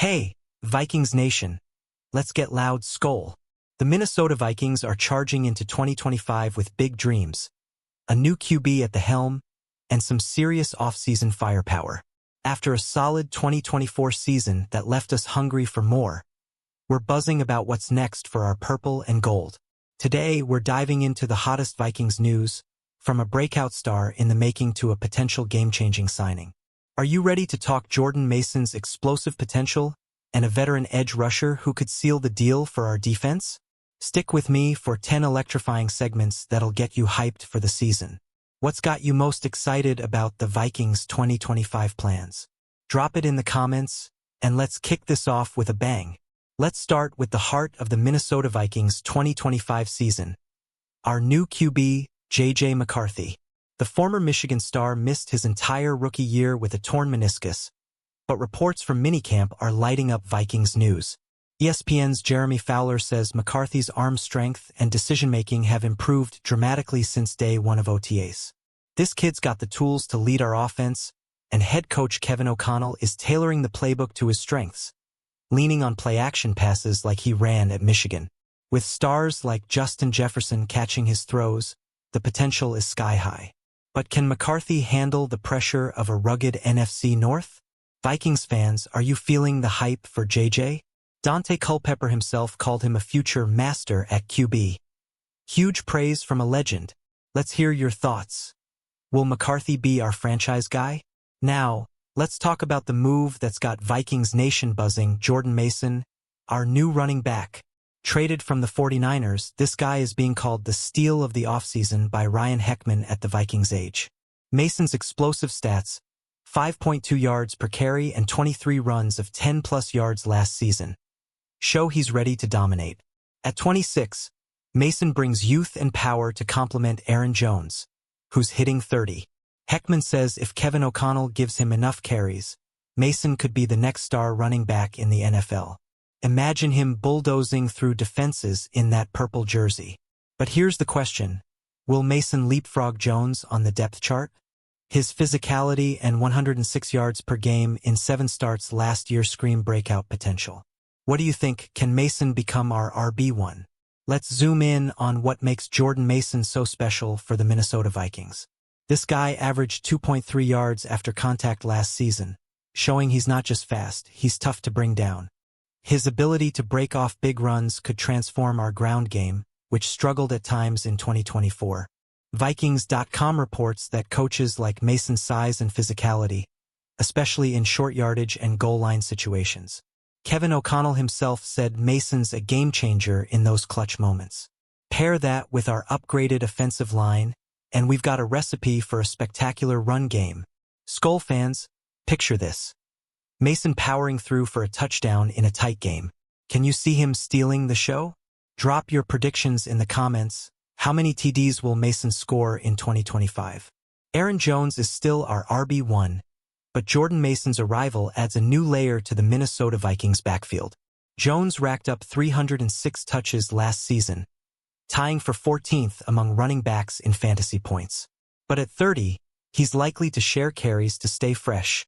Hey, Vikings Nation. Let's get loud, Skol. The Minnesota Vikings are charging into 2025 with big dreams, a new QB at the helm, and some serious offseason firepower. After a solid 2024 season that left us hungry for more, we're buzzing about what's next for our purple and gold. Today, we're diving into the hottest Vikings news, from a breakout star in the making to a potential game-changing signing. Are you ready to talk Jordan Mason's explosive potential and a veteran edge rusher who could seal the deal for our defense? Stick with me for 10 electrifying segments that'll get you hyped for the season. What's got you most excited about the Vikings' 2025 plans? Drop it in the comments, and let's kick this off with a bang. Let's start with the heart of the Minnesota Vikings' 2025 season. Our new QB, J.J. McCarthy. The former Michigan star missed his entire rookie year with a torn meniscus, but reports from minicamp are lighting up Vikings news. ESPN's Jeremy Fowler says McCarthy's arm strength and decision-making have improved dramatically since day one of OTAs. This kid's got the tools to lead our offense, and head coach Kevin O'Connell is tailoring the playbook to his strengths, leaning on play-action passes like he ran at Michigan. With stars like Justin Jefferson catching his throws, the potential is sky-high. But can McCarthy handle the pressure of a rugged NFC North? Vikings fans, are you feeling the hype for JJ? Dante Culpepper himself called him a future master at QB. Huge praise from a legend. Let's hear your thoughts. Will McCarthy be our franchise guy? Now, let's talk about the move that's got Vikings Nation buzzing. Jordan Mason, our new running back. Traded from the 49ers, this guy is being called the steal of the offseason by Ryan Heckman at the Vikings age. Mason's explosive stats, 5.2 yards per carry and 23 runs of 10-plus yards last season, show he's ready to dominate. At 26, Mason brings youth and power to complement Aaron Jones, who's hitting 30. Heckman says if Kevin O'Connell gives him enough carries, Mason could be the next star running back in the NFL. Imagine him bulldozing through defenses in that purple jersey. But here's the question. Will Mason leapfrog Jones on the depth chart? His physicality and 106 yards per game in 7 starts last year scream breakout potential. What do you think? Can Mason become our RB1? Let's zoom in on what makes Jordan Mason so special for the Minnesota Vikings. This guy averaged 2.3 yards after contact last season, showing he's not just fast, he's tough to bring down. His ability to break off big runs could transform our ground game, which struggled at times in 2024. Vikings.com reports that coaches like Mason's size and physicality, especially in short yardage and goal line situations. Kevin O'Connell himself said Mason's a game-changer in those clutch moments. Pair that with our upgraded offensive line, and we've got a recipe for a spectacular run game. Skol fans, picture this. Mason powering through for a touchdown in a tight game. Can you see him stealing the show? Drop your predictions in the comments. How many TDs will Mason score in 2025? Aaron Jones is still our RB1, but Jordan Mason's arrival adds a new layer to the Minnesota Vikings backfield. Jones racked up 306 touches last season, tying for 14th among running backs in fantasy points. But at 30, he's likely to share carries to stay fresh,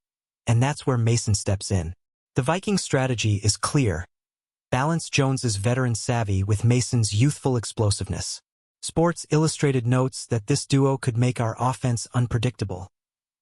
and that's where Mason steps in. The Vikings' strategy is clear. Balance Jones's veteran savvy with Mason's youthful explosiveness. Sports Illustrated notes that this duo could make our offense unpredictable,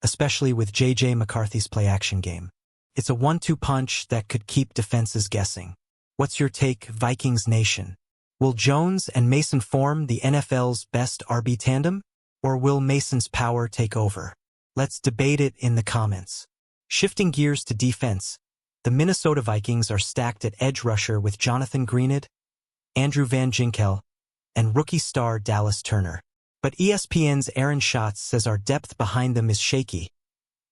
especially with J.J. McCarthy's play-action game. It's a 1-2 punch that could keep defenses guessing. What's your take, Vikings Nation? Will Jones and Mason form the NFL's best RB tandem? Or will Mason's power take over? Let's debate it in the comments. Shifting gears to defense, the Minnesota Vikings are stacked at edge rusher with Jonathan Greenid, Andrew Van Ginkel, and rookie star Dallas Turner. But ESPN's Aaron Schatz says our depth behind them is shaky.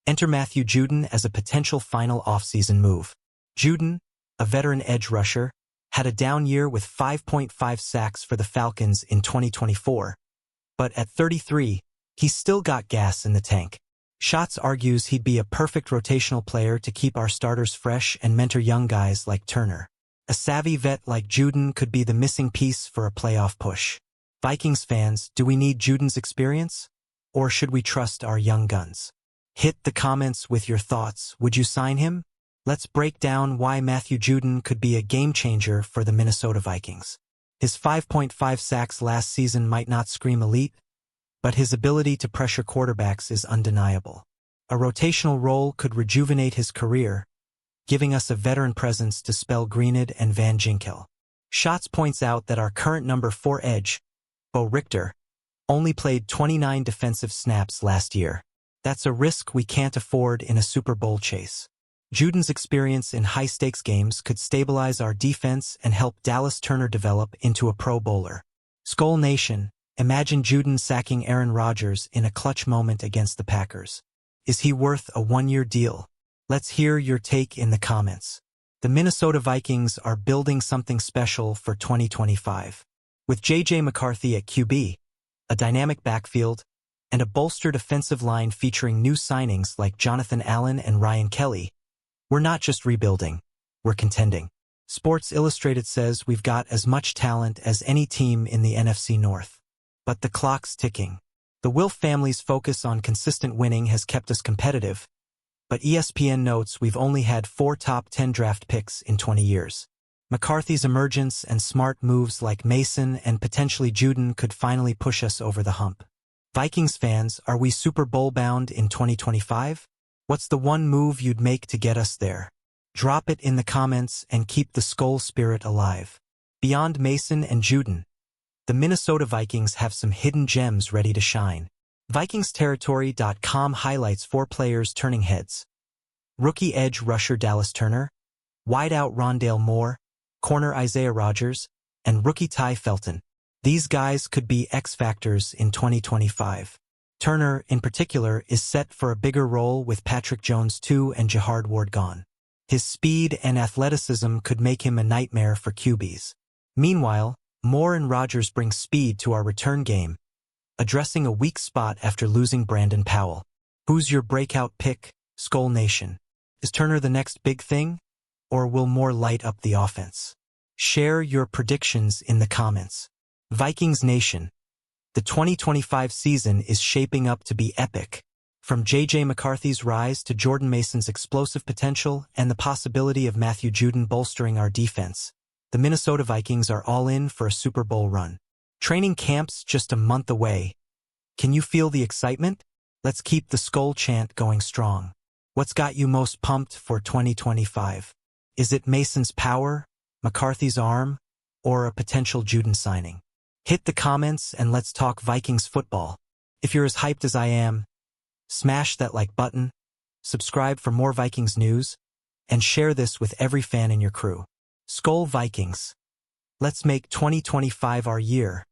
Enter Matthew Judon as a potential final offseason move. Judon, a veteran edge rusher, had a down year with 5.5 sacks for the Falcons in 2024. But at 33, he's still got gas in the tank. Schatz argues he'd be a perfect rotational player to keep our starters fresh and mentor young guys like Turner. A savvy vet like Judon could be the missing piece for a playoff push. Vikings fans, do we need Judon's experience? Or should we trust our young guns? Hit the comments with your thoughts. Would you sign him? Let's break down why Matthew Judon could be a game-changer for the Minnesota Vikings. His 5.5 sacks last season might not scream elite, but his ability to pressure quarterbacks is undeniable. A rotational role could rejuvenate his career, giving us a veteran presence to spell Greenid and Van Ginkel. Shots points out that our current number 4 edge, Bo Richter, only played 29 defensive snaps last year. That's a risk we can't afford in a Super Bowl chase. Judon's experience in high-stakes games could stabilize our defense and help Dallas Turner develop into a Pro Bowler. Skol Nation, imagine Judon sacking Aaron Rodgers in a clutch moment against the Packers. Is he worth a one-year deal? Let's hear your take in the comments. The Minnesota Vikings are building something special for 2025. With J.J. McCarthy at QB, a dynamic backfield, and a bolstered offensive line featuring new signings like Jonathan Allen and Ryan Kelly, we're not just rebuilding, we're contending. Sports Illustrated says we've got as much talent as any team in the NFC North. But the clock's ticking. The Wilf family's focus on consistent winning has kept us competitive, but ESPN notes we've only had 4 top 10 draft picks in 20 years. McCarthy's emergence and smart moves like Mason and potentially Judon could finally push us over the hump. Vikings fans, are we Super Bowl bound in 2025? What's the one move you'd make to get us there? Drop it in the comments and keep the Skol spirit alive. Beyond Mason and Judon, the Minnesota Vikings have some hidden gems ready to shine. VikingsTerritory.com highlights 4 players turning heads. Rookie edge rusher Dallas Turner, wideout Rondale Moore, corner Isaiah Rodgers, and rookie Ty Felton. These guys could be X-factors in 2025. Turner, in particular, is set for a bigger role with Patrick Jones II and Jahard Ward gone. His speed and athleticism could make him a nightmare for QBs. Meanwhile, Moore and Rodgers bring speed to our return game, addressing a weak spot after losing Brandon Powell. Who's your breakout pick, Skol Nation? Is Turner the next big thing, or will Moore light up the offense? Share your predictions in the comments. Vikings Nation, the 2025 season is shaping up to be epic. From J.J. McCarthy's rise to Jordan Mason's explosive potential and the possibility of Matthew Judon bolstering our defense, the Minnesota Vikings are all in for a Super Bowl run. Training camp's just a month away. Can you feel the excitement? Let's keep the Skol chant going strong. What's got you most pumped for 2025? Is it Mason's power, McCarthy's arm, or a potential Judon signing? Hit the comments and let's talk Vikings football. If you're as hyped as I am, smash that like button, subscribe for more Vikings news, and share this with every fan in your crew. Skol Vikings. Let's make 2025 our year.